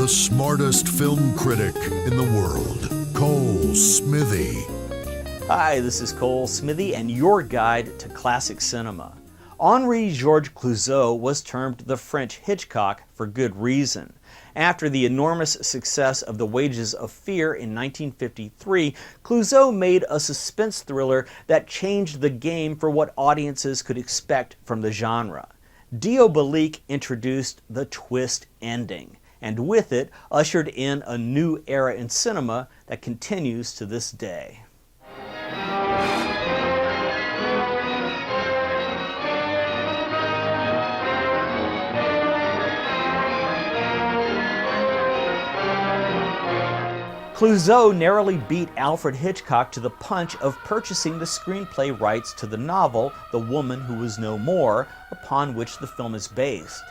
the smartest film critic in the world, Cole Smithey. Hi, this is Cole Smithey and your guide to classic cinema. HENRI-GEORGES Clouzot was termed the French Hitchcock for good reason. After the enormous success of The Wages of Fear in 1953, Clouzot made a suspense thriller that changed the game for what audiences could expect from the genre. Diabolique introduced the twist ending, and with it ushered in a new era in cinema that continues to this day. Clouzot narrowly beat Alfred Hitchcock to the punch of purchasing the screenplay rights to the novel The Woman Who Was No More, upon which the film is based.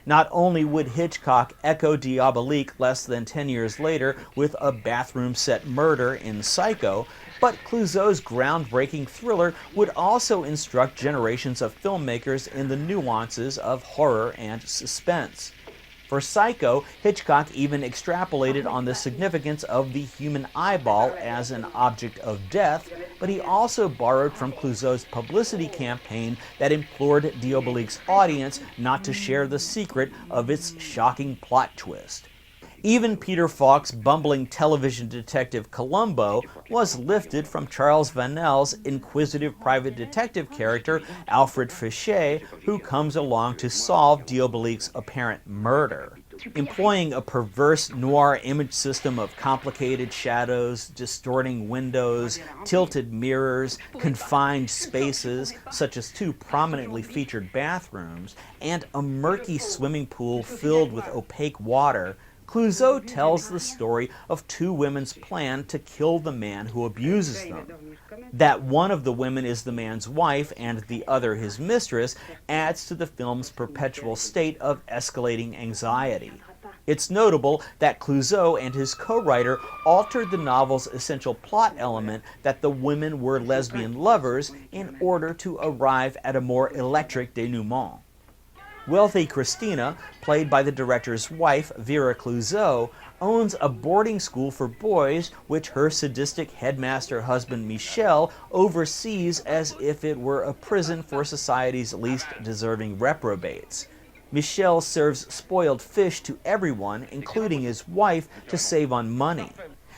Not only would Hitchcock echo Diabolique less than 10 years later with a bathroom set murder in Psycho, but Clouzot's groundbreaking thriller would also instruct generations of filmmakers in the nuances of horror and suspense. For Psycho, Hitchcock even extrapolated on the significance of the human eyeball as an object of death, but he also borrowed from Clouzot's publicity campaign that implored Diabolique's audience not to share the secret of its shocking plot twist. Even Peter Falk's bumbling television detective Columbo was lifted from Charles Vanel's inquisitive private detective character Alfred Fichet, who comes along to solve Diabolique's apparent murder. Employing a perverse noir image system of complicated shadows, distorting windows, tilted mirrors, confined spaces, such as two prominently featured bathrooms, and a murky swimming pool filled with opaque water, Clouzot tells the story of two women's plan to kill the man who abuses them. That one of the women is the man's wife and the other his mistress adds to the film's perpetual state of escalating anxiety. It's notable that Clouzot and his co-writer altered the novel's essential plot element that the women were lesbian lovers in order to arrive at a more electric denouement. Wealthy Christina, played by the director's wife, Vera Clouzot, owns a boarding school for boys which her sadistic headmaster husband Michel oversees as if it were a prison for society's least deserving reprobates. Michel serves spoiled fish to everyone, including his wife, to save on money.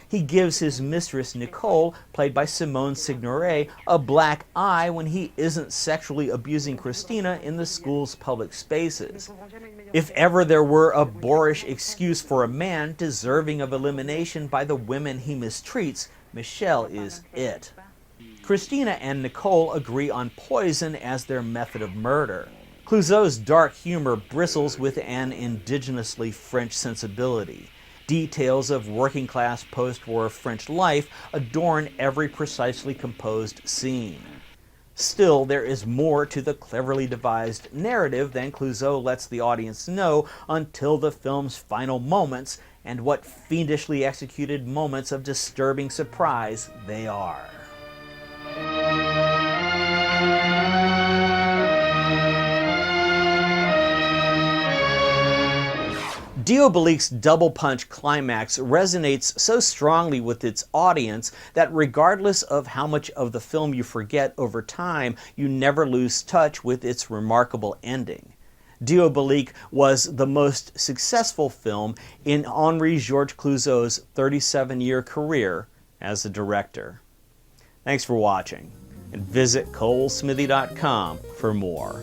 He gives his mistress, Nicole, played by Simone Signoret, a black eye when he isn't sexually abusing Christina in the school's public spaces. If ever there were a boorish excuse for a man deserving of elimination by the women he mistreats, Michel is it. Christina and Nicole agree on poison as their method of murder. Clouzot's dark humor bristles with an indigenously French sensibility. Details of working-class post-war French life adorn every precisely composed scene. Still, there is more to the cleverly devised narrative than Clouzot lets the audience know until the film's final moments, and what fiendishly executed moments of disturbing surprise they are. Diabolique's double punch climax resonates so strongly with its audience that regardless of how much of the film you forget over time, you never lose touch with its remarkable ending. Diabolique was the most successful film in HENRI-GEORGES Clouzot's 37-year career as a director. Thanks for watching, and visit ColeSmithy.com for more.